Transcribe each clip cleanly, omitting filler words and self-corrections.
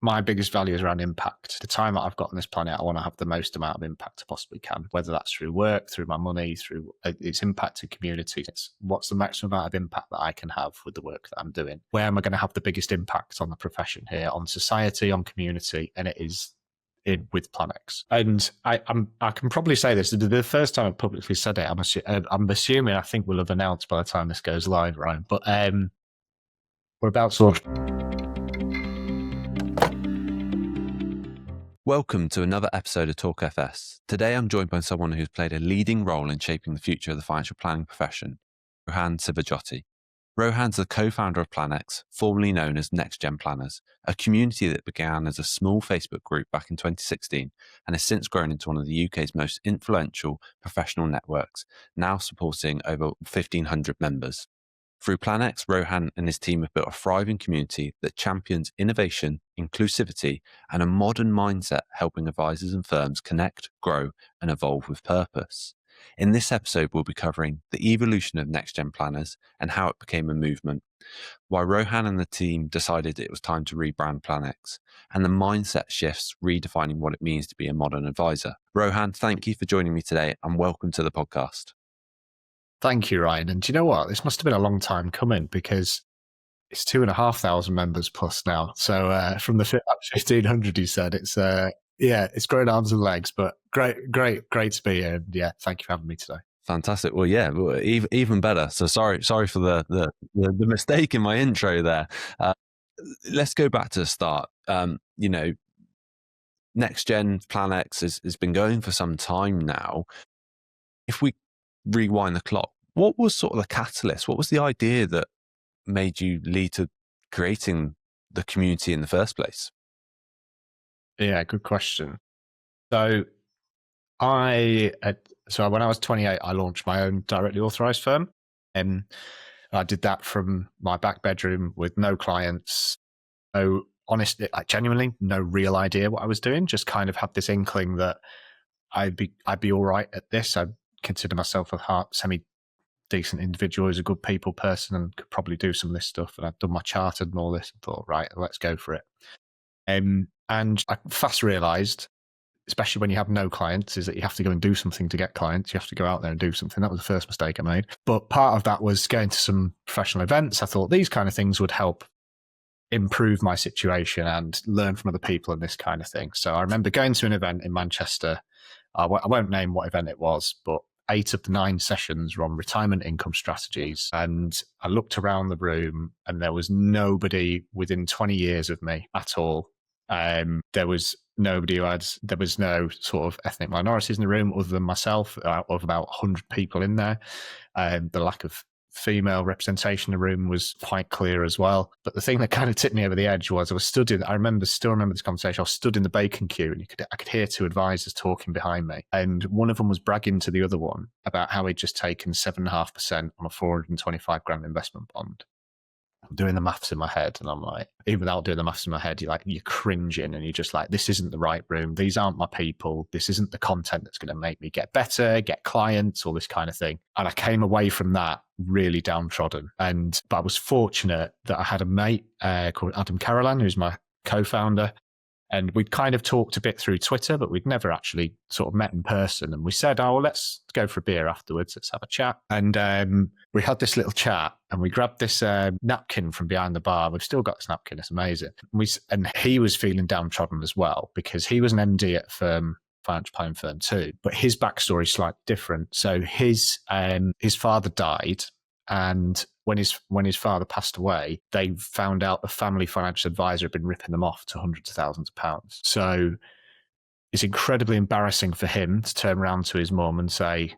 my biggest value is around impact. The time that I've got on this planet, I want to have the most amount of impact I possibly can, whether that's through work, through my money, through its impact to community. It's what's the maximum amount of impact that I can have with the work that I'm doing? Where am I going to have the biggest impact on the profession here, on society, on community? And it is with Plannex. And I can probably say this, the first time I publicly said it, I'm assuming, I think we'll have announced by the time this goes live, Ryan, but we're about sort of... Welcome to another episode of Talk FS. Today I'm joined by someone who's played a leading role in shaping the future of the financial planning profession, Rohan Sivajoti. Rohan's the co-founder of Plannex, formerly known as NextGen Planners, a community that began as a small Facebook group back in 2016 and has since grown into one of the UK's most influential professional networks, now supporting over 1,500 members. Through Plannex, Rohan and his team have built a thriving community that champions innovation, inclusivity, and a modern mindset, helping advisors and firms connect, grow, and evolve with purpose. In this episode, we'll be covering the evolution of NextGen Planners and how it became a movement, why Rohan and the team decided it was time to rebrand Plannex, and the mindset shifts redefining what it means to be a modern advisor. Rohan, thank you for joining me today and welcome to the podcast. Thank you, Ryan. And do you know what? This must have been a long time coming because it's 2,500 members plus now. So from the 1,500 you said, it's it's growing arms and legs, but great to be here. And yeah, thank you for having me today. Fantastic. Well, yeah, even better. So sorry for the mistake in my intro there. Let's go back to the start. NextGen Plannex has been going for some time now. If we rewind the clock, what was sort of the catalyst? What was the idea that made you lead to creating the community in the first place? Yeah, good question. So when I was 28, I launched my own directly authorized firm. And I did that from my back bedroom with no clients, honestly, genuinely no real idea what I was doing. Just kind of had this inkling that I'd be all right at this. I consider myself a semi-decent individual, who's a good people person and could probably do some of this stuff. And I'd done my chartered and all this and thought, right, let's go for it. And I fast realized, especially when you have no clients, is that you have to go and do something to get clients. You have to go out there and do something. That was the first mistake I made. But part of that was going to some professional events. I thought these kind of things would help improve my situation and learn from other people and this kind of thing. So I remember going to an event in Manchester. I won't name what event it was, but 8 of the 9 sessions were on retirement income strategies. And I looked around the room and there was nobody within 20 years of me at all. There was there was no sort of ethnic minorities in the room other than myself, out of about 100 people in there. The lack of female representation in the room was quite clear as well. But the thing that kind of tipped me over the edge was I was stood in, still remember this conversation, I was stood in the bacon queue and I could hear 2 advisors talking behind me. And one of them was bragging to the other one about how he'd just taken 7.5% on a 425 grand investment bond. I'm doing the maths in my head and I'm like, even without doing the maths in my head, you're cringing and you're just like, this isn't the right room. These aren't my people. This isn't the content that's going to make me get better, get clients, all this kind of thing. And I came away from that really downtrodden. But I was fortunate that I had a mate called Adam Carolan, who's my co-founder. And we'd kind of talked a bit through Twitter, but we'd never actually sort of met in person. And we said, oh, well, let's go for a beer afterwards. Let's have a chat. And we had this little chat and we grabbed this napkin from behind the bar. We've still got this napkin. It's amazing. And he was feeling downtrodden as well because he was an MD at a financial planning firm too. But his backstory is slightly different. So his father died. And when his father passed away, they found out the family financial advisor had been ripping them off to hundreds of thousands of pounds. So it's incredibly embarrassing for him to turn around to his mum and say,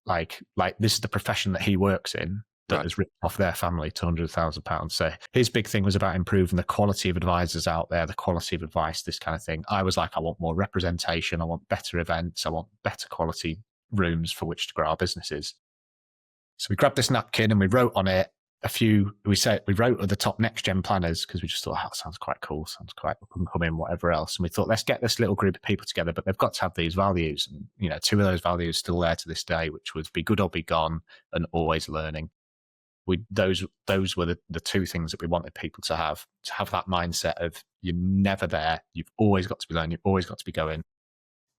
like this is the profession that he works in that has ripped off their family to hundreds of thousands of pounds. So his big thing was about improving the quality of advisors out there, the quality of advice, this kind of thing. I was like, I want more representation. I want better events. I want better quality rooms for which to grow our businesses. So we grabbed this napkin and we wrote on it we wrote at the top NextGen Planners because we just thought, that sounds quite cool, sounds quite up and coming, whatever else. And we thought, let's get this little group of people together, but they've got to have these values. And, 2 of those values still there to this day, which was be good or be gone and always learning. those were the two things that we wanted people to have that mindset of you're never there, you've always got to be learning, you've always got to be going,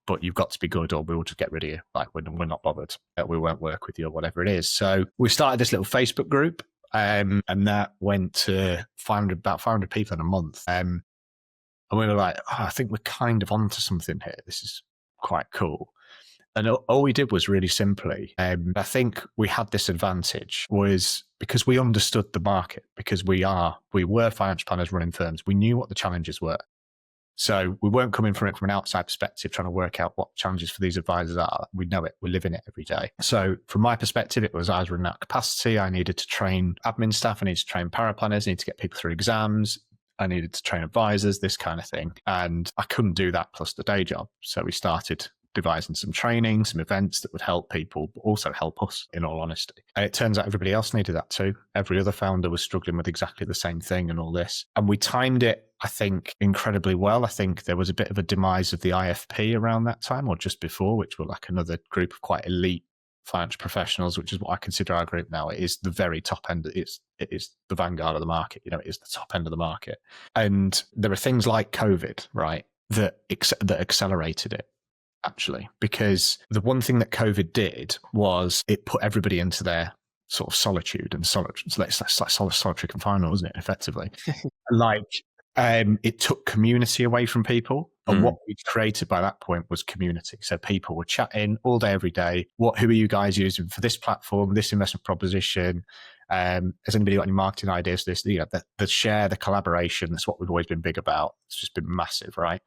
but you've got to be good or we will just get rid of you. Like we're not bothered, we won't work with you or whatever it is. So we started this little Facebook group, and that went to about 500 people in a month. And we were like, I think we're kind of onto something here. This is quite cool. And all we did was really simply, I think we had this advantage was because we understood the market, because we were financial planners running firms. We knew what the challenges were. So we weren't coming from it from an outside perspective, trying to work out what challenges for these advisors are. We know it. We live in it every day. So from my perspective, it was I was running out of capacity. I needed to train admin staff. I needed to train paraplanners. I needed to get people through exams. I needed to train advisors, this kind of thing. And I couldn't do that plus the day job. So we started devising some training, some events that would help people, but also help us, in all honesty. And it turns out everybody else needed that too. Every other founder was struggling with exactly the same thing and all this. And we timed it, I think, incredibly well. I think there was a bit of a demise of the IFP around that time or just before, which were like another group of quite elite financial professionals, which is what I consider our group now. It is the very top end. It is the vanguard of the market. It is the top end of the market. And there are things like COVID, right, that accelerated it, actually, because the one thing that COVID did was it put everybody into their sort of solitude and solitary confinement, wasn't it, effectively? It took community away from people. And what we created by that point was community. So people were chatting all day, every day. Who are you guys using for this platform, this investment proposition? Has anybody got any marketing ideas for this? The share, the collaboration, that's what we've always been big about. It's just been massive, right?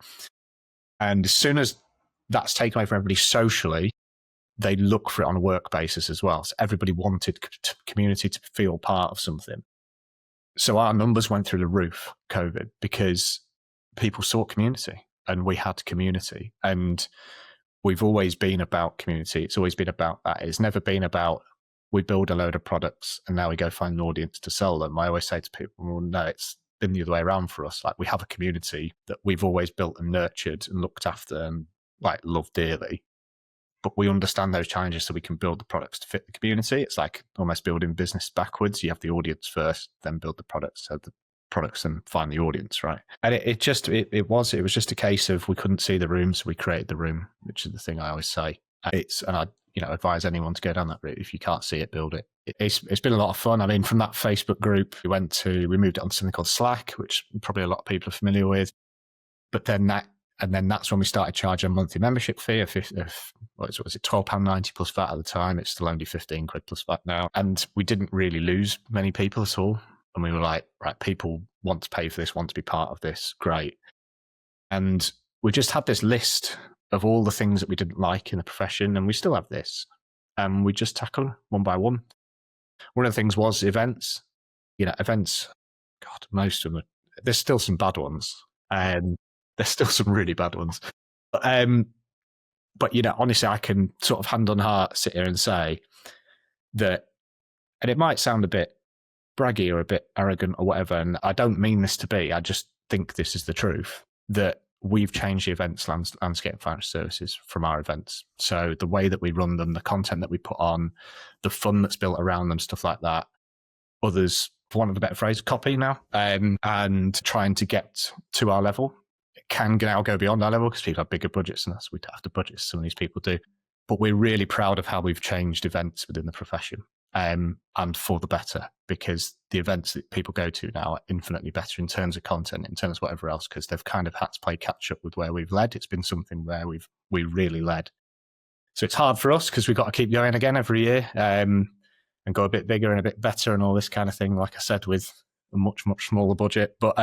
And as soon as that's taken away from everybody socially, they look for it on a work basis as well. So everybody wanted community to feel part of something. So our numbers went through the roof, COVID, because people sought community and we had community. And we've always been about community. It's always been about that. It's never been about we build a load of products and now we go find an audience to sell them. I always say to people, well, no, it's been the other way around for us. Like we have a community that we've always built and nurtured and looked after and love dearly. But we understand those challenges so we can build the products to fit the community. It's like almost building business backwards. You have the audience first, then build the products. So the products and find the audience, right? And it was just a case of we couldn't see the room, so we created the room, which is the thing I always say. And I advise anyone to go down that route. If you can't see it, build it. It's been a lot of fun. I mean, from that Facebook group, we moved it on to something called Slack, which probably a lot of people are familiar with. But then that's when we started charging a monthly membership fee of was it £12.90 plus VAT at the time. It's still only £15 plus VAT now. And we didn't really lose many people at all. And we were like, right, people want to pay for this, want to be part of this. Great. And we just had this list of all the things that we didn't like in the profession. And we still have this. And we just tackle them one by one. One of the things was events. Events, God, most of them, there's still some bad ones. There's still some really bad ones. But honestly, I can sort of hand on heart sit here and say that, and it might sound a bit braggy or a bit arrogant or whatever, and I don't mean this to be, I just think this is the truth, that we've changed the events landscape of financial services from our events. So the way that we run them, the content that we put on, the fun that's built around them, stuff like that, others, for want of a better phrase, copy now, and trying to get to our level. It can now go beyond our level because people have bigger budgets than us. We don't have to budget, some of these people do. But we're really proud of how we've changed events within the profession, and for the better, because the events that people go to now are infinitely better in terms of content, in terms of whatever else, because they've kind of had to play catch up with where we've led. It's been something where we really led. So it's hard for us because we've got to keep going again every year, and go a bit bigger and a bit better and all this kind of thing, like I said, with a much, much smaller budget. But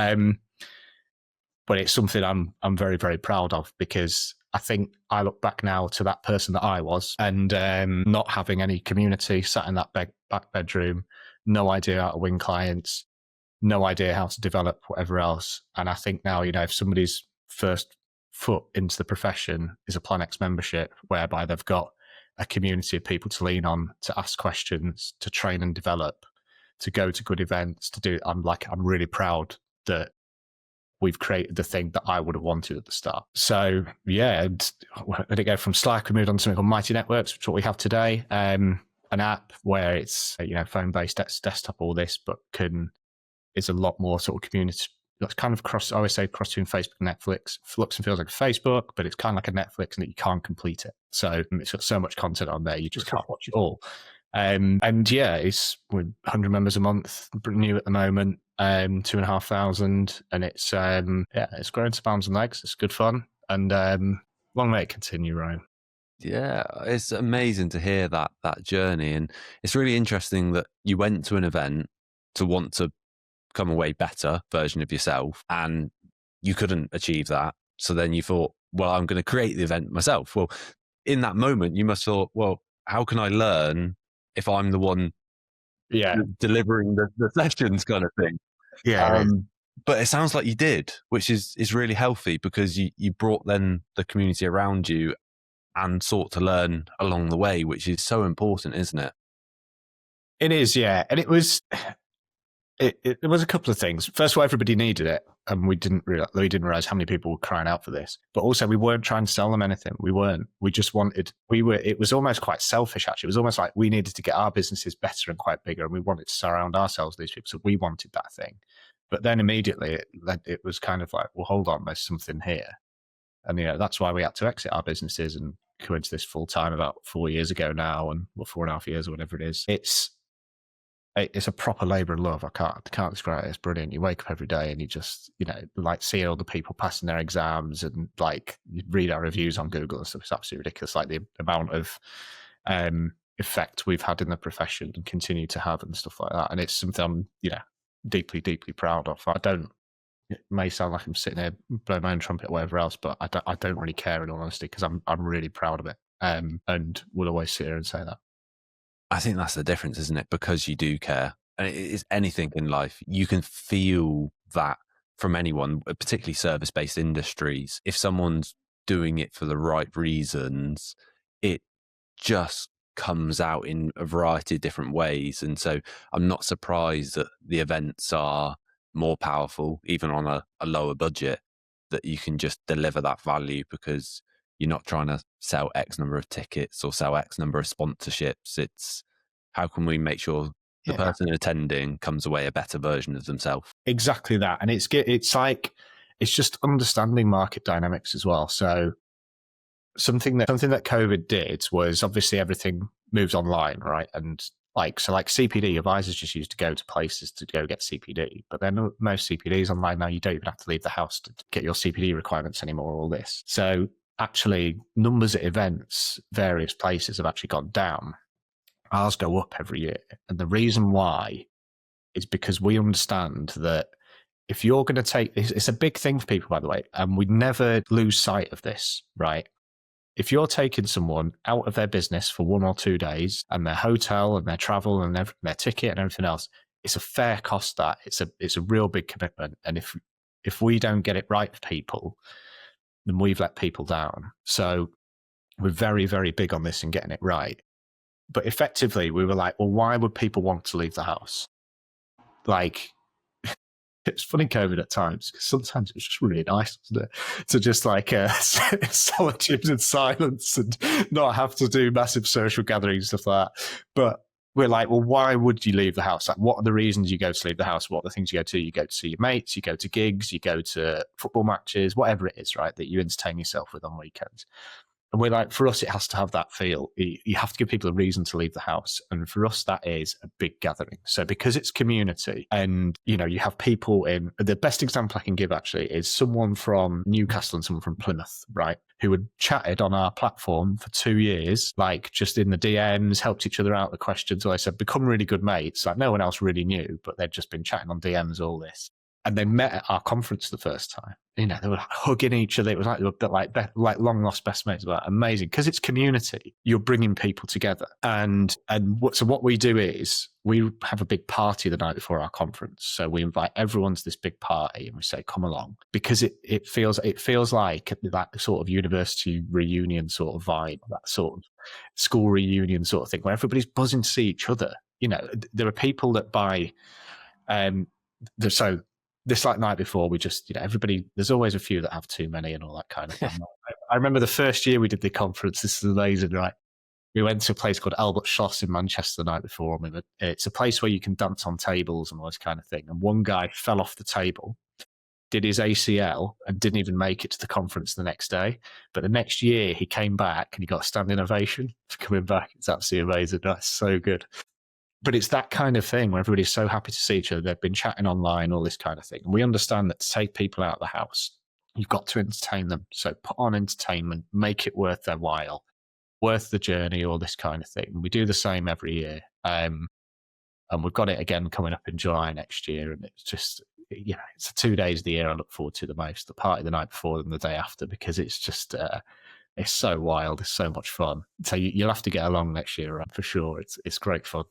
it's something I'm very, very proud of, because I think I look back now to that person that I was, and not having any community, sat in that back bedroom, no idea how to win clients, no idea how to develop whatever else. And I think now, if somebody's first foot into the profession is a Plannex membership, whereby they've got a community of people to lean on, to ask questions, to train and develop, to go to good events, to do, I'm really proud that we've created the thing that I would have wanted at the start. So yeah, let it go from Slack. We moved on to something called Mighty Networks, which is what we have today. an app where it's phone-based, desktop, all this, but is a lot more sort of community. That's kind of I always say cross between Facebook and Netflix. Looks and feels like a Facebook, but it's kind of like a Netflix in that you can't complete it. So it's got so much content on there, you just can't watch it all. And yeah, it's with 100 members a month, new at the moment, 2,500, and it's it's growing to bounds and legs. It's good fun, and long may it continue, Ryan. Yeah, it's amazing to hear that journey, and it's really interesting that you went to an event to want to come away better version of yourself, and you couldn't achieve that. So then you thought, well, I'm going to create the event myself. Well, in that moment, you must have thought, well, how can I learn if I'm the one delivering the sessions kind of thing? Yeah. But it sounds like you did, which is really healthy, because you brought then the community around you and sought to learn along the way, which is so important, isn't it? It is, yeah. And it was a couple of things. First of all, everybody needed it, and we didn't realize how many people were crying out for this. But also, we weren't trying to sell them anything. We weren't. We just wanted. It was almost quite selfish, actually. It was almost like we needed to get our businesses better and quite bigger, and we wanted to surround ourselves with these people. So we wanted that thing. But then immediately, it was kind of like, well, hold on, there's something here, and that's why we had to exit our businesses and go into this full time about 4 years ago now, and 4.5 years or whatever it is. It's a proper labour of love. I can't describe it. It's brilliant. You wake up every day and you just, like see all the people passing their exams, and like you read our reviews on Google and stuff. It's absolutely ridiculous. Like the amount of effect we've had in the profession and continue to have and stuff like that. And it's something I'm, deeply, deeply proud of. It may sound like I'm sitting here blowing my own trumpet or whatever else, but I don't really care, in all honesty, because I'm really proud of it. And will always sit here and say that. I think that's the difference, isn't it? Because you do care. And it is anything in life. You can feel that from anyone, particularly service-based industries. If someone's doing it for the right reasons, it just comes out in a variety of different ways. And so I'm not surprised that the events are more powerful, even on a lower budget, that you can just deliver that value, because you're not trying to sell X number of tickets or sell X number of sponsorships. It's how can we make sure the person attending comes away a better version of themselves? Exactly that. And it's just understanding market dynamics as well. So something that COVID did was, obviously everything moves online, right? And like CPD, advisors just used to go to places to go get CPD, but then most CPDs online now, you don't even have to leave the house to get your CPD requirements anymore, all this. So actually numbers at events, various places have actually gone down. Ours go up every year. And the reason why is because we understand that if you're going to take this, it's a big thing for people, by the way, and we never lose sight of this, right? If you're taking someone out of their business for 1 or 2 days, and their hotel and their travel and their ticket and everything else, it's a fair cost. That it's a real big commitment. And if we don't get it right for people, then we've let people down. So we're very, very big on this and getting it right. But effectively, we were like, well, why would people want to leave the house? Like, it's funny, COVID at times, because sometimes it's just really nice, isn't it? To just like solitude and silence and not have to do massive social gatherings, stuff like that. But we're like, well, why would you leave the house? Like, what are the reasons you go to leave the house? What are the things you go to? You go to see your mates, you go to gigs, you go to football matches, whatever it is, right, that you entertain yourself with on weekends. And we're like, for us, it has to have that feel. You have to give people a reason to leave the house. And for us, that is a big gathering. So because it's community and, you have people in, the best example I can give actually is someone from Newcastle and someone from Plymouth, right, who had chatted on our platform for 2 years, like just in the DMs, helped each other out with questions. So I said, become really good mates. Like no one else really knew, but they'd just been chatting on DMs, all this. And they met at our conference the first time. They were hugging each other. It was like they were like long lost best mates. Like amazing, because it's community. You're bringing people together. And what we do is we have a big party the night before our conference. So we invite everyone to this big party, and we say, "Come along," because it feels like that sort of university reunion sort of vibe, that sort of school reunion sort of thing, where everybody's buzzing to see each other. There are people that buy. So this like night before, we just, everybody, there's always a few that have too many and all that kind of thing. I remember the first year we did the conference, this is amazing, right? we went to a place called Albert Schloss in Manchester the night before. It's a place where you can dance on tables and all this kind of thing. And one guy fell off the table, did his ACL, and didn't even make it to the conference the next day. But the next year he came back and he got a standing ovation for coming back. It's absolutely amazing. That's so good. But it's that kind of thing where everybody's so happy to see each other. They've been chatting online, all this kind of thing. And we understand that to take people out of the house, you've got to entertain them. So put on entertainment, make it worth their while, worth the journey, all this kind of thing. We do the same every year. And we've got it again coming up in July next year. And it's just, it's the 2 days of the year I look forward to the most, the party the night before and the day after, because it's just, it's so wild. It's so much fun. So you'll have to get along next year for sure. It's great fun.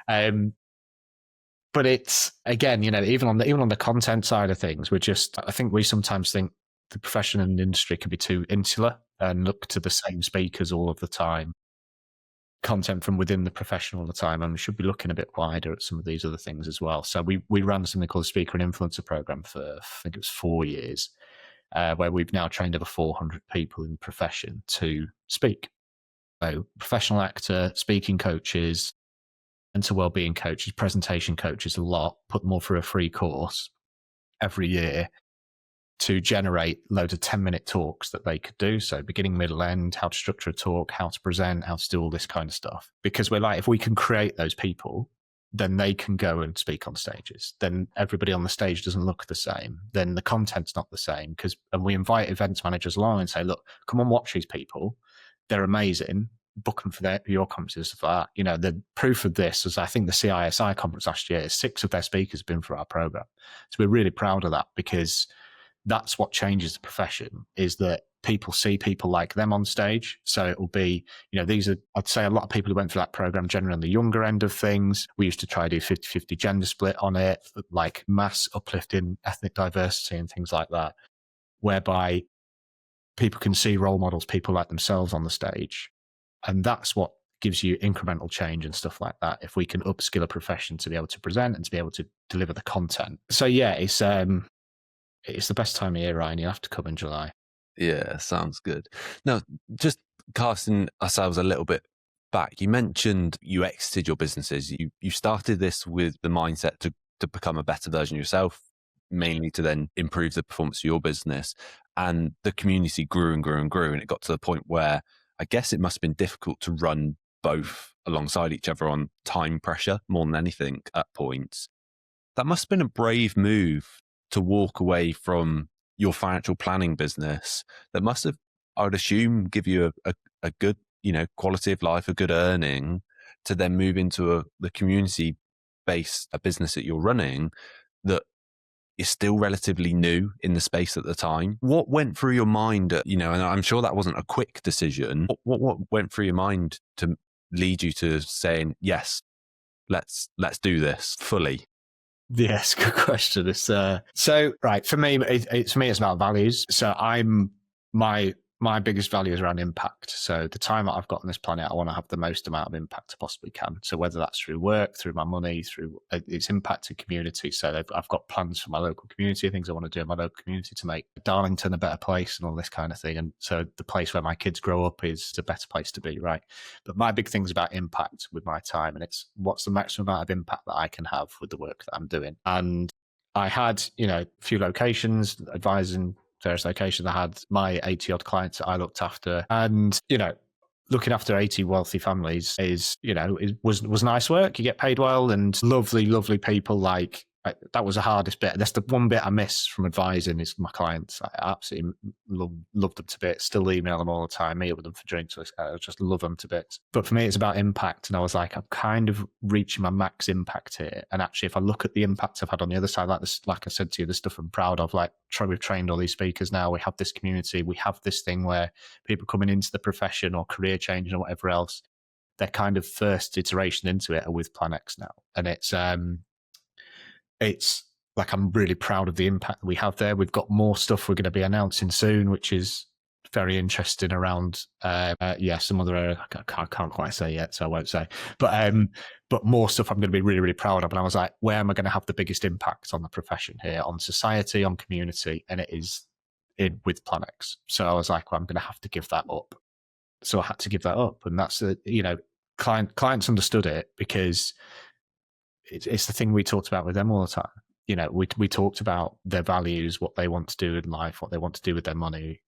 But it's, again, even on the content side of things, I think we sometimes think the profession and industry can be too insular and look to the same speakers all of the time, content from within the profession all the time, and we should be looking a bit wider at some of these other things as well. So we ran something called the Speaker and Influencer Program for, I think it was 4 years, where we've now trained over 400 people in the profession to speak. So professional actor, speaking coaches, mental wellbeing coaches, presentation coaches, a lot, put them all through a free course every year to generate loads of 10-minute talks that they could do. So beginning, middle, end, how to structure a talk, how to present, how to do all this kind of stuff. Because we're like, if we can create those people, then they can go and speak on stages. Then everybody on the stage doesn't look the same. Then the content's not the same. And we invite events managers along and say, look, come and watch these people. They're amazing. Book them for your conferences, stuff like that. The proof of this was, I think, the CISI conference last year, 6 of their speakers have been for our program. So we're really proud of that, because that's what changes the profession, is that people see people like them on stage. So it will be, these are, I'd say, a lot of people who went through that program generally on the younger end of things. We used to try to do 50-50 gender split on it, like mass uplifting ethnic diversity and things like that, whereby people can see role models, people like themselves on the stage. And that's what gives you incremental change and stuff like that, if we can upskill a profession to be able to present and to be able to deliver the content. So yeah, it's the best time of year, Ryan. You'll have to come in July. Yeah, sounds good. Now, just casting ourselves a little bit back, you mentioned you exited your businesses. You started this with the mindset to become a better version of yourself, mainly to then improve the performance of your business. And the community grew and grew and grew. And it got to the point where I guess it must have been difficult to run both alongside each other on time pressure more than anything at points. That must have been a brave move to walk away from your financial planning business. That must have, I would assume, give you a good, quality of life, a good earning, to then move into the community-based business that you're running that is still relatively new in the space at the time. What went through your mind, and I'm sure that wasn't a quick decision. What went through your mind to lead you to saying, yes, let's do this fully? Yes, good question. It's so right for me. It's about values. So my biggest value is around impact. So the time that I've got on this planet, I want to have the most amount of impact I possibly can. So whether that's through work, through my money, through its impact in community. So I've got plans for my local community, things I want to do in my local community to make Darlington a better place and all this kind of thing. And so the place where my kids grow up is a better place to be, right? But my big thing is about impact with my time, and it's what's the maximum amount of impact that I can have with the work that I'm doing. And I had, a few locations, advising various locations. I had my 80 odd clients that I looked after, and looking after 80 wealthy families was nice work. You get paid well, and lovely people. That was the hardest bit. That's the one bit I miss from advising, is my clients. I absolutely love them to bits. Still email them all the time, meet up with them for drinks. I just love them to bits. But for me, it's about impact. And I was like, I'm kind of reaching my max impact here. And actually, if I look at the impacts I've had on the other side, like I said to you, the stuff I'm proud of, we've trained all these speakers now. We have this community. We have this thing where people coming into the profession or career changing or whatever else, their kind of first iteration into it are with Plannex now. And it's like, I'm really proud of the impact that we have there. We've got more stuff we're going to be announcing soon, which is very interesting around, some other area I can't quite say yet, so I won't say. But more stuff I'm going to be really, really proud of. And I was like, where am I going to have the biggest impact on the profession here, on society, on community? And it is with Plannex. So I was like, well, I'm going to have to give that up. So I had to give that up. And that's clients understood it because it's the thing we talked about with them all the time. We talked about their values, what they want to do in life, what they want to do with their money,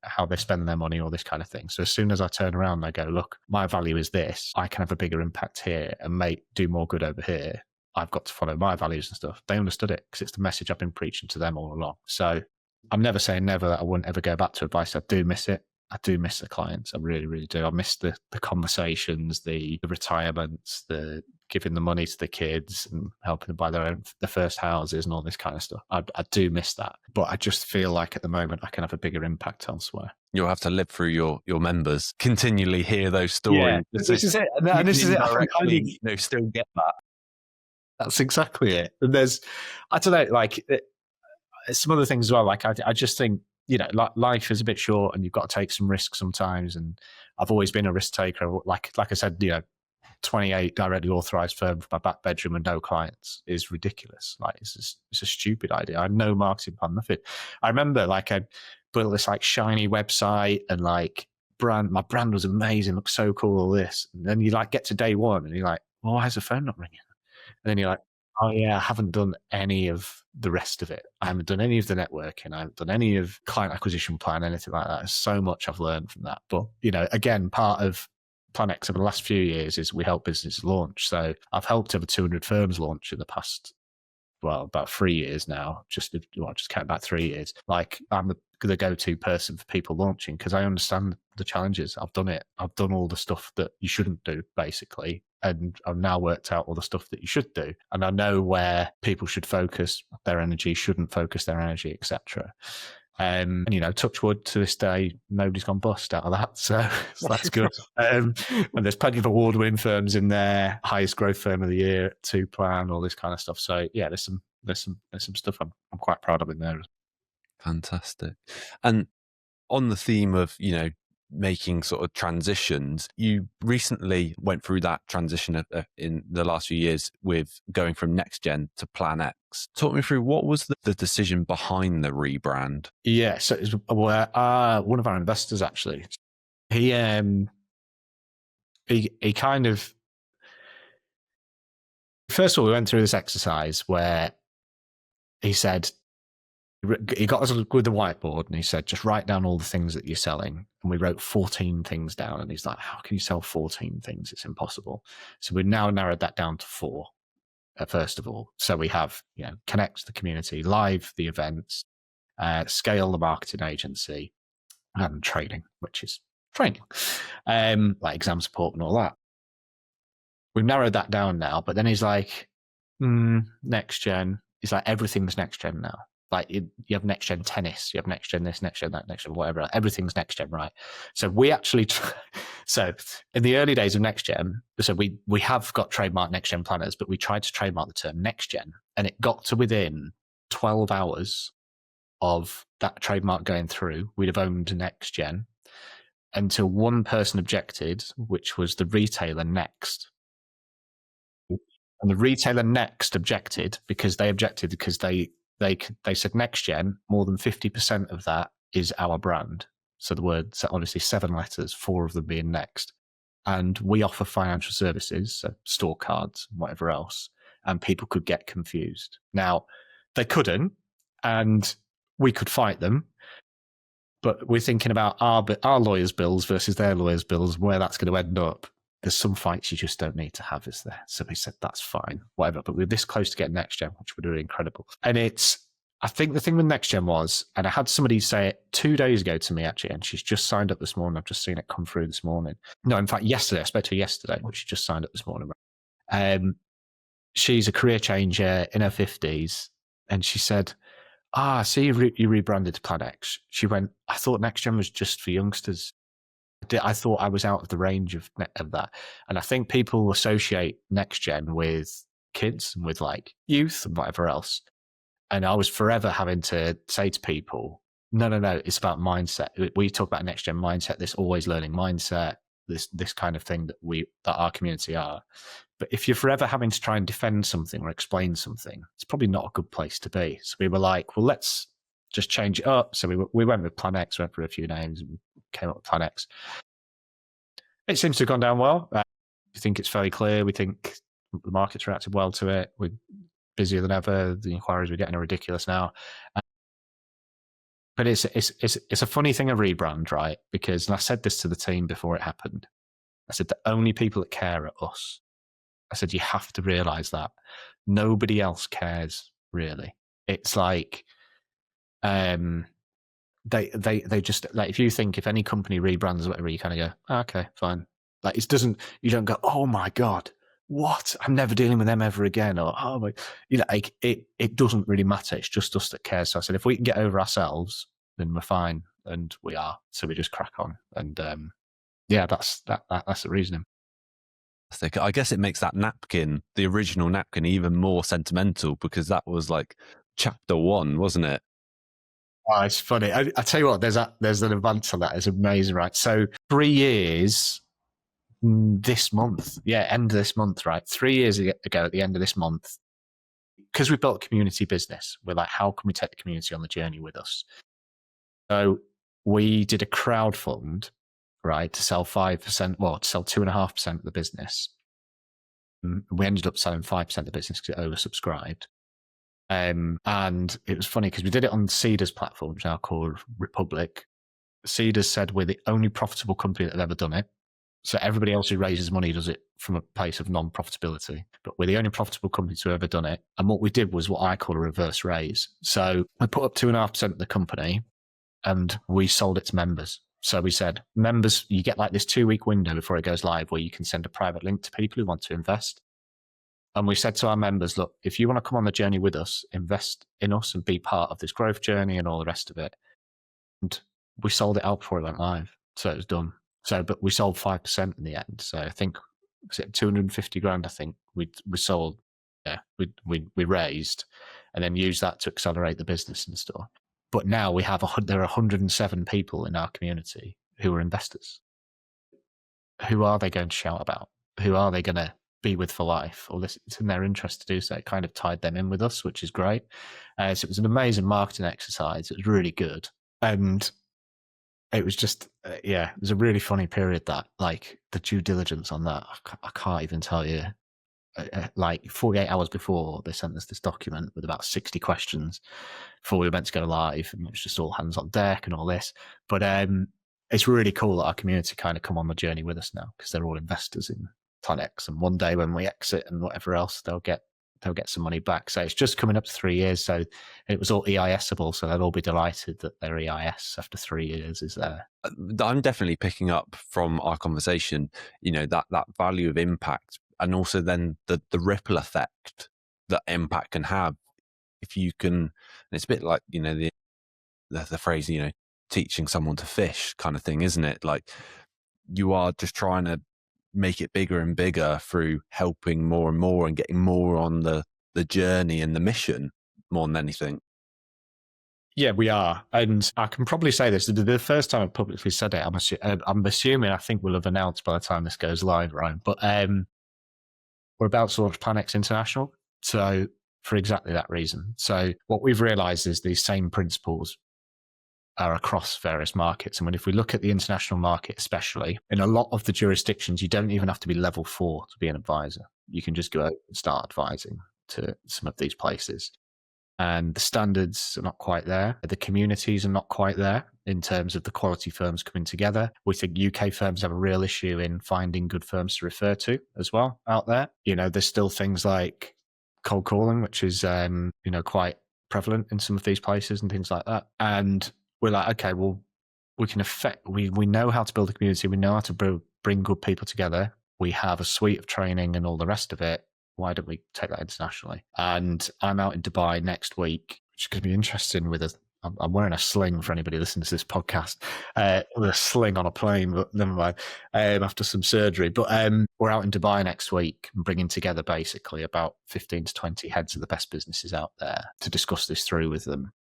how they spend their money, all this kind of thing. So as soon as I turn around and I go, look, my value is this, I can have a bigger impact here and do more good over here. I've got to follow my values and stuff. They understood it because it's the message I've been preaching to them all along. So I'm never saying never that I wouldn't ever go back to advice. I do miss it. I do miss the clients. I really, really do. I miss the conversations, the retirements, the giving the money to the kids and helping them buy their first houses and all this kind of stuff. I do miss that. But I just feel like at the moment I can have a bigger impact elsewhere. You'll have to live through your members, continually hear those stories. Yeah, this is it. And this is it. Directly, still get that. That's exactly it. And there's, I don't know, like some other things as well. Like I just think, life is a bit short and you've got to take some risks sometimes. And I've always been a risk taker. Like I said, 28 directly authorized firm for my back bedroom and no clients is ridiculous. Like it's a stupid idea. I had no marketing plan, nothing. I remember like I built this like shiny website and like my brand was amazing, looked so cool, all this. And then you like get to day one and you're like, well, why is the phone not ringing? And then you're like, oh yeah, I haven't done any of the rest of it. I haven't done any of the networking. I haven't done any of client acquisition plan, anything like that. There's so much I've learned from that. But, again, part of Plannex over the last few years is we help businesses launch. So I've helped over 200 firms launch in the past, about 3 years now, just count about 3 years. Like I'm the go-to person for people launching because I understand the challenges. I've done it. I've done all the stuff that you shouldn't do, basically. And I've now worked out all the stuff that you should do. And I know where people should focus their energy, shouldn't focus their energy, etc. And touch wood, to this day, nobody's gone bust out of that. So that's good. And there's plenty of award-winning firms in there, highest growth firm of the year, 2Plan, all this kind of stuff. So yeah, there's some stuff I'm quite proud of in there. Fantastic. And on the theme of, making sort of transitions, you recently went through that transition in the last few years with going from NextGen to Plannex. Talk me through, what was the decision behind the rebrand? Yeah, so it was one of our investors, actually. He kind of, first of all, we went through this exercise where he said, he got us with the whiteboard and he said, just write down all the things that you're selling. And we wrote 14 things down. And he's like, how can you sell 14 things? It's impossible. So we've now narrowed that down to 4, first of all. So we have, connect the community, live the events, scale the marketing agency, and training, which is training, like exam support and all that. We've narrowed that down now, but then he's like, next gen. He's like, everything's next gen now. Like you have next gen tennis, you have next gen this, next gen that, next gen whatever. Everything's next gen, right? So we actually, so in the early days of next gen, so we have got trademark next gen planners, but we tried to trademark the term next gen, and it got to within 12 hours of that trademark going through, we'd have owned next gen until one person objected, which was the retailer Next. And the retailer Next objected because they said next gen, more than 50% of that is our brand. So the word, obviously 7 letters, 4 of them being Next. And we offer financial services, so store cards, whatever else, and people could get confused. Now, they couldn't, and we could fight them, but we're thinking about our lawyers' bills versus their lawyers' bills, where that's going to end up. There's some fights you just don't need to have, is there? So we said, that's fine, whatever. But we're this close to getting next gen, which would be incredible. And I think the thing with next gen was, and I had somebody say it 2 days ago to me, actually, and she's just signed up this morning. I've just seen it come through this morning. No, in fact, yesterday. I spoke to her yesterday, but she just signed up this morning. She's a career changer in her 50s. And she said, I see you rebranded to Plannex. She went, I thought next gen was just for youngsters. I thought I was out of the range of that. And I think people associate next gen with kids and with like youth and whatever else. And I was forever having to say to people, no, it's about mindset. We talk about next gen mindset, this always learning mindset, this kind of thing that our community are. But if you're forever having to try and defend something or explain something, it's probably not a good place to be. So we were like, well, let's just change it up. So we went with Plannex, went for a few names and came up with Plannex. It seems to have gone down well. We think it's fairly clear. We think the market's reacted well to it. We're busier than ever. The inquiries we're getting are ridiculous now. But it's a funny thing, a rebrand, right? Because, and I said this to the team before it happened, I said, the only people that care are us. I said, you have to realize that. Nobody else cares, really. It's like, they just, like, if you think if any company rebrands or whatever, you kind of go, oh, okay, fine. Like, it doesn't, you don't go, oh my God, what? I'm never dealing with them ever again. Or, oh my, like, it doesn't really matter. It's just us that cares. So I said, if we can get over ourselves, then we're fine. And we are. So we just crack on. And yeah, that's the reasoning. I guess it makes that napkin, the original napkin, even more sentimental because that was like chapter 1, wasn't it? Oh, it's funny. I tell you what, there's an advance on that. It's amazing, right? So 3 years this month, end of this month, right? 3 years ago at the end of this month, because we built a community business, we're like, how can we take the community on the journey with us? So we did a crowdfund, right, to sell 5%, well, to sell 2.5% of the business. We ended up selling 5% of the business because it oversubscribed. And it was funny because we did it on Cedar's platform, which is now called Republic. Cedar said we're the only profitable company that have ever done it. So everybody else who raises money does it from a place of non-profitability, but we're the only profitable company to have ever done it. And what we did was what I call a reverse raise. So we put up 2.5% of the company and we sold it to members. So we said, members, you get like this 2-week window before it goes live where you can send a private link to people who want to invest. And we said to our members, look, if you want to come on the journey with us, invest in us and be part of this growth journey and all the rest of it. And we sold it out before it went live. So it was done. So, but we sold 5% in the end. So I think, was it 250 grand? I think we sold, we raised and then used that to accelerate the business and stuff. But now there are 107 people in our community who are investors. Who are they going to shout about? Who are they going to be with for life? Or it's in their interest to do so. It kind of tied them in with us, which is great. So it was an amazing marketing exercise. It was really good. And it was just, it was a really funny period that, like, the due diligence on that, I can't even tell you. Like 48 hours before, they sent us this document with about 60 questions before we were meant to go live, and it was just all hands on deck and all this. But it's really cool that our community kind of come on the journey with us now because they're all investors in Plannex, and one day when we exit and whatever else, they'll get some money back. So it's just coming up to 3 years. So it was all EIS-able. So they'll all be delighted that their EIS after 3 years is there. I'm definitely picking up from our conversation, that value of impact, and also then the ripple effect that impact can have. If you can, and it's a bit like, the phrase, teaching someone to fish kind of thing, isn't it? Like, you are just trying to make it bigger and bigger through helping more and more and getting more on the journey and the mission more than anything. Yeah, we are. And I can probably say this, the first time I publicly said it, I'm assuming, I think we'll have announced by the time this goes live, Ryan, but we're about to launch Plannex International. So for exactly that reason. So what we've realized is these same principles are across various markets. And if we look at the international market, especially in a lot of the jurisdictions, you don't even have to be level 4 to be an advisor. You can just go out and start advising to some of these places. And the standards are not quite there. The communities are not quite there in terms of the quality firms coming together. We think UK firms have a real issue in finding good firms to refer to as well out there. There's still things like cold calling, which is, quite prevalent in some of these places and things like that. And we're like, okay, well, we know how to build a community. We know how to bring good people together. We have a suite of training and all the rest of it. Why don't we take that internationally? And I'm out in Dubai next week, which is going to be interesting I'm wearing a sling for anybody listening to this podcast, with a sling on a plane, but never mind, after some surgery. But we're out in Dubai next week and bringing together basically about 15 to 20 heads of the best businesses out there to discuss this through with them.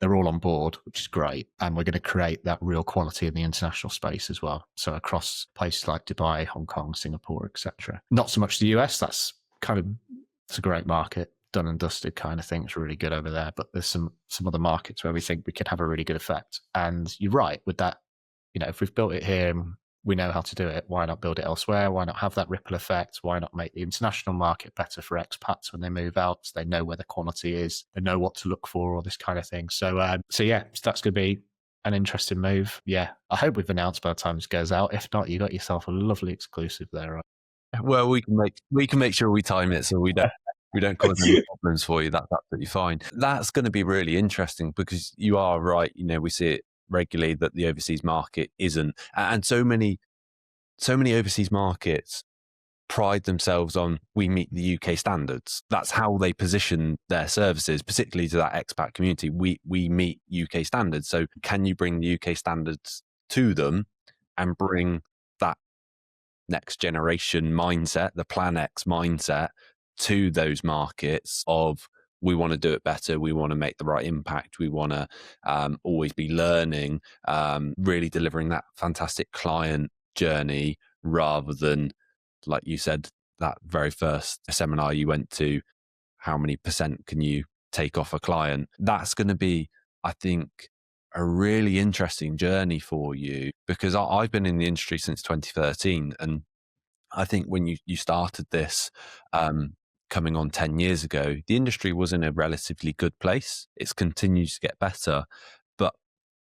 They're all on board, which is great. And we're going to create that real quality in the international space as well. So across places like Dubai, Hong Kong, Singapore, etc. Not so much the US. It's a great market, done and dusted kind of thing. It's really good over there. But there's some other markets where we think we can have a really good effect. And you're right with that. If we've built it here, we know how to do it. Why not build it elsewhere? Why not have that ripple effect? Why not make the international market better for expats when they move out? So they know where the quality is, they know what to look for, all this kind of thing. So yeah, that's going to be an interesting move. Yeah, I hope we've announced by the time this goes out. If not, you got yourself a lovely exclusive there. Well, we can make sure we time it so we don't cause any problems for you. That's absolutely fine. That's going to be really interesting because you are right. We see it regularly that the overseas market isn't, and so many overseas markets pride themselves on we meet the UK standards. That's how they position their services, particularly to that expat community. We meet UK standards. So can you bring the UK standards to them and bring that next generation mindset, the Plannex mindset, to those markets of we want to do it better, we want to make the right impact, we want to always be learning, really delivering that fantastic client journey rather than, like you said, that very first seminar you went to, how many % can you take off a client? That's going to be, I think, a really interesting journey for you, because I've been in the industry since 2013. And I think when you started this coming on 10 years ago, the industry was in a relatively good place. It's continued to get better. But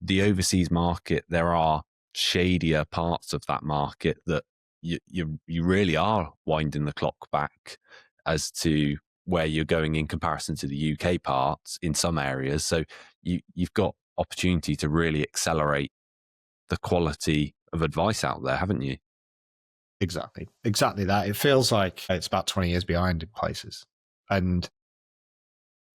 the overseas market, there are shadier parts of that market that you really are winding the clock back as to where you're going in comparison to the UK parts in some areas. So you've got opportunity to really accelerate the quality of advice out there, haven't you? Exactly that. It feels like it's about 20 years behind in places. And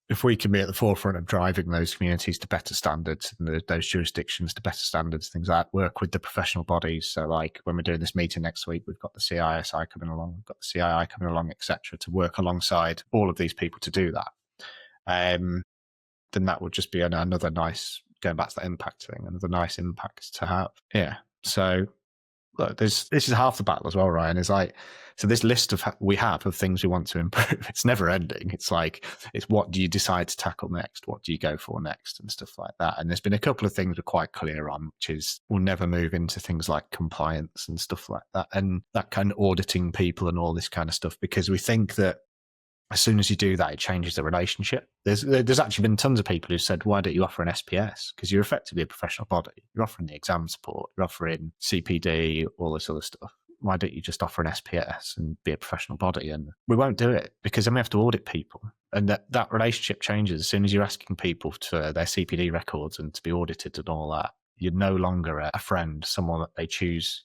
if we can be at the forefront of driving those communities to better standards and those jurisdictions to better standards, things like that, work with the professional bodies. So like when we're doing this meeting next week, we've got the CISI coming along, we've got the CII coming along, etc., to work alongside all of these people to do that. Then that would just be another nice, going back to that impact thing, another nice impact to have. Yeah. So look, this is half the battle as well, Ryan. Is like, so this list we have of things we want to improve, it's never ending. It's like, it's what do you decide to tackle next? What do you go for next? And stuff like that. And there's been a couple of things we're quite clear on, which is we'll never move into things like compliance and stuff like that. And that kind of auditing people and all this kind of stuff, because we think that as soon as you do that, it changes the relationship. There's actually been tons of people who said, why don't you offer an SPS? Because you're effectively a professional body. You're offering the exam support, you're offering CPD, all this other stuff. Why don't you just offer an SPS and be a professional body? And we won't do it because then we have to audit people. And that relationship changes as soon as you're asking people to their CPD records and to be audited and all that. You're no longer a friend, someone that they choose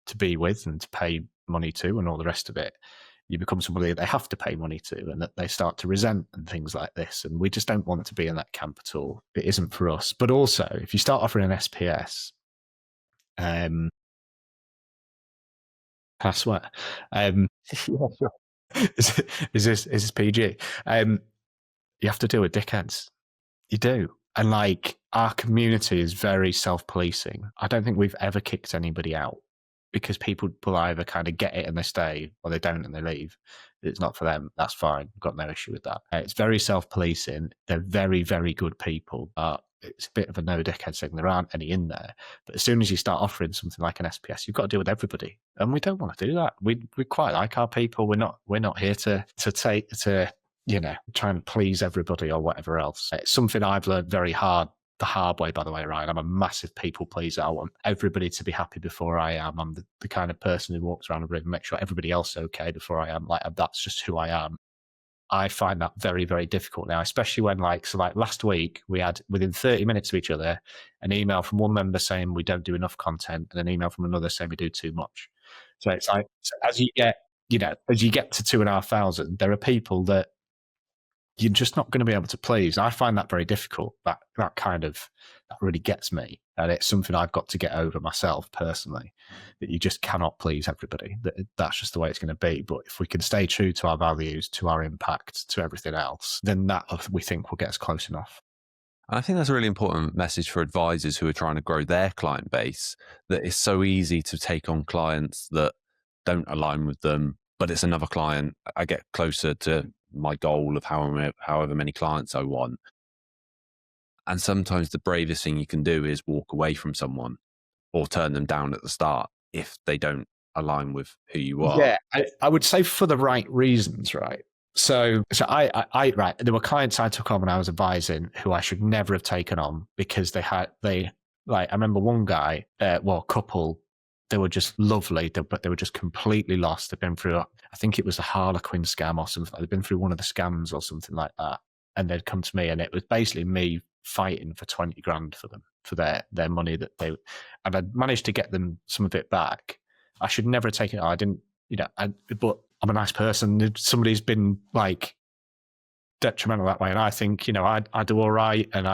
to be with and to pay money to and all the rest of it. You become somebody that they have to pay money to and that they start to resent and things like this. And we just don't want to be in that camp at all. It isn't for us. But also, if you start offering an SPS, can I swear? Is this PG? You have to deal with dickheads. You do. And like, our community is very self-policing. I don't think we've ever kicked anybody out, because people will either kind of get it and they stay, or they don't and they leave. It's not for them. That's fine. I've got no issue with that. It's very self-policing. They're very, very good people. It's a bit of a no dickhead thing. There aren't any in there. But as soon as you start offering something like an SPS, you've got to deal with everybody. And we don't want to do that. We quite like our people. We're not here to try and please everybody or whatever else. It's something I've learned very hard the hard way, by the way, Ryan. I'm a massive people pleaser. I want everybody to be happy before I am. I'm the kind of person who walks around a room and makes sure everybody else is okay before I am. Like, that's just who I am. I find that very, very difficult now, especially when like last week we had, within 30 minutes of each other, an email from one member saying we don't do enough content and an email from another saying we do too much. So it's like, as you get to 2,500, there are people that you're just not going to be able to please. I find that very difficult. That really gets me. And it's something I've got to get over myself personally, that you just cannot please everybody. That's just the way it's going to be. But if we can stay true to our values, to our impact, to everything else, then that we think will get us close enough. And I think that's a really important message for advisors who are trying to grow their client base, that it's so easy to take on clients that don't align with them, but it's another client. I get closer to my goal of however many clients I want. And sometimes the bravest thing you can do is walk away from someone or turn them down at the start. if they don't align with who you are. Yeah, I would say for the right reasons, right? So I right, there were clients I took on when I was advising who I should never have taken on because I remember one guy, couple, they were just lovely, but they were just completely lost. They'd been through, I think it was a Harlequin scam or something. They'd been through one of the scams or something like that, and they'd come to me, and it was basically me fighting for 20 grand for them for their money that they, and I'd managed to get them some of it back. I should never have taken it. I didn't, but I'm a nice person. Somebody's been like detrimental that way, and I think, I do all right, and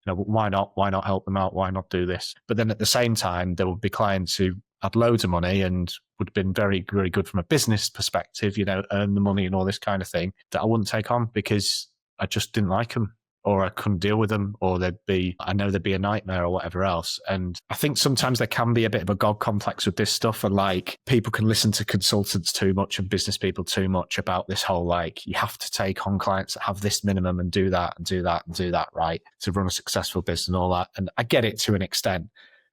why not help them out? Why not do this? But then at the same time, there would be clients who had loads of money and would have been very, very good from a business perspective, earn the money and all this kind of thing, that I wouldn't take on because I just didn't like them, or I couldn't deal with them, or they'd be a nightmare or whatever else. And I think sometimes there can be a bit of a God complex with this stuff, and like people can listen to consultants too much and business people too much about this whole, like, you have to take on clients that have this minimum and do that and do that and do that, right, to run a successful business and all that. And I get it to an extent,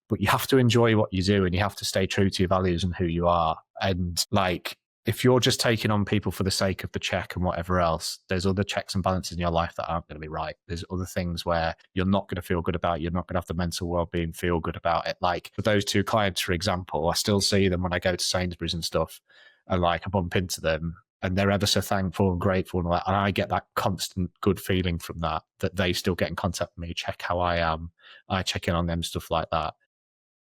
but you have to enjoy what you do and you have to stay true to your values and who you are. And like, if you're just taking on people for the sake of the check and whatever else, there's other checks and balances in your life that aren't going to be right. There's other things where you're not going to feel good about. You're not going to have the mental well-being feel good about it. Like with those two clients, for example, I still see them when I go to Sainsbury's and stuff, and like I bump into them and they're ever so thankful and grateful and all that. And I get that constant good feeling from that they still get in contact with me, check how I am. I check in on them, stuff like that.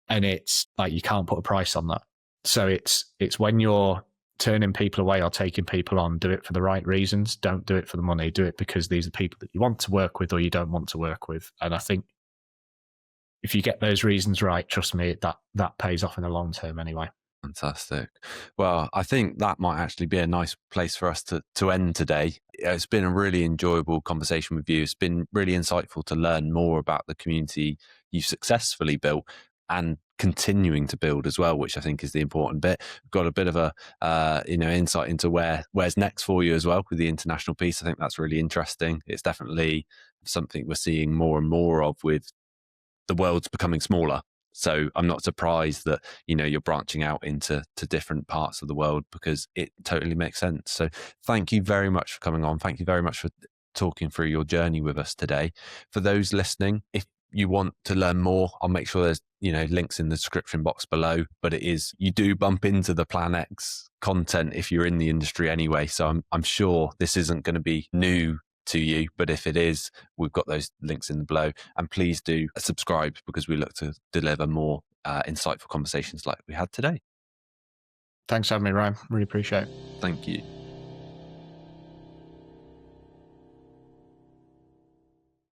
And it's like, you can't put a price on that. So it's when you're turning people away or taking people on, do it for the right reasons. Don't do it for the money. Do it because these are people that you want to work with or you don't want to work with. And I think if you get those reasons right, trust me, that pays off in the long term anyway. Fantastic. Well, I think that might actually be a nice place for us to end today. It's been a really enjoyable conversation with you. It's been really insightful to learn more about the community you've successfully built and continuing to build as well, which I think is the important bit. We've got a bit of a insight into where's next for you as well with the international piece. I think that's really interesting. It's definitely something we're seeing more and more of with the world's becoming smaller. So I'm not surprised that, you're branching out into different parts of the world, because it totally makes sense. So thank you very much for coming on. Thank you very much for talking through your journey with us today. For those listening, if you want to learn more, I'll make sure there's, links in the description box below, but you do bump into the Plannex content if you're in the industry anyway. So I'm sure this isn't going to be new to you, but if it is, we've got those links in the below. And please do subscribe, because we look to deliver more insightful conversations like we had today. Thanks for having me, Ryan. Really appreciate it. Thank you.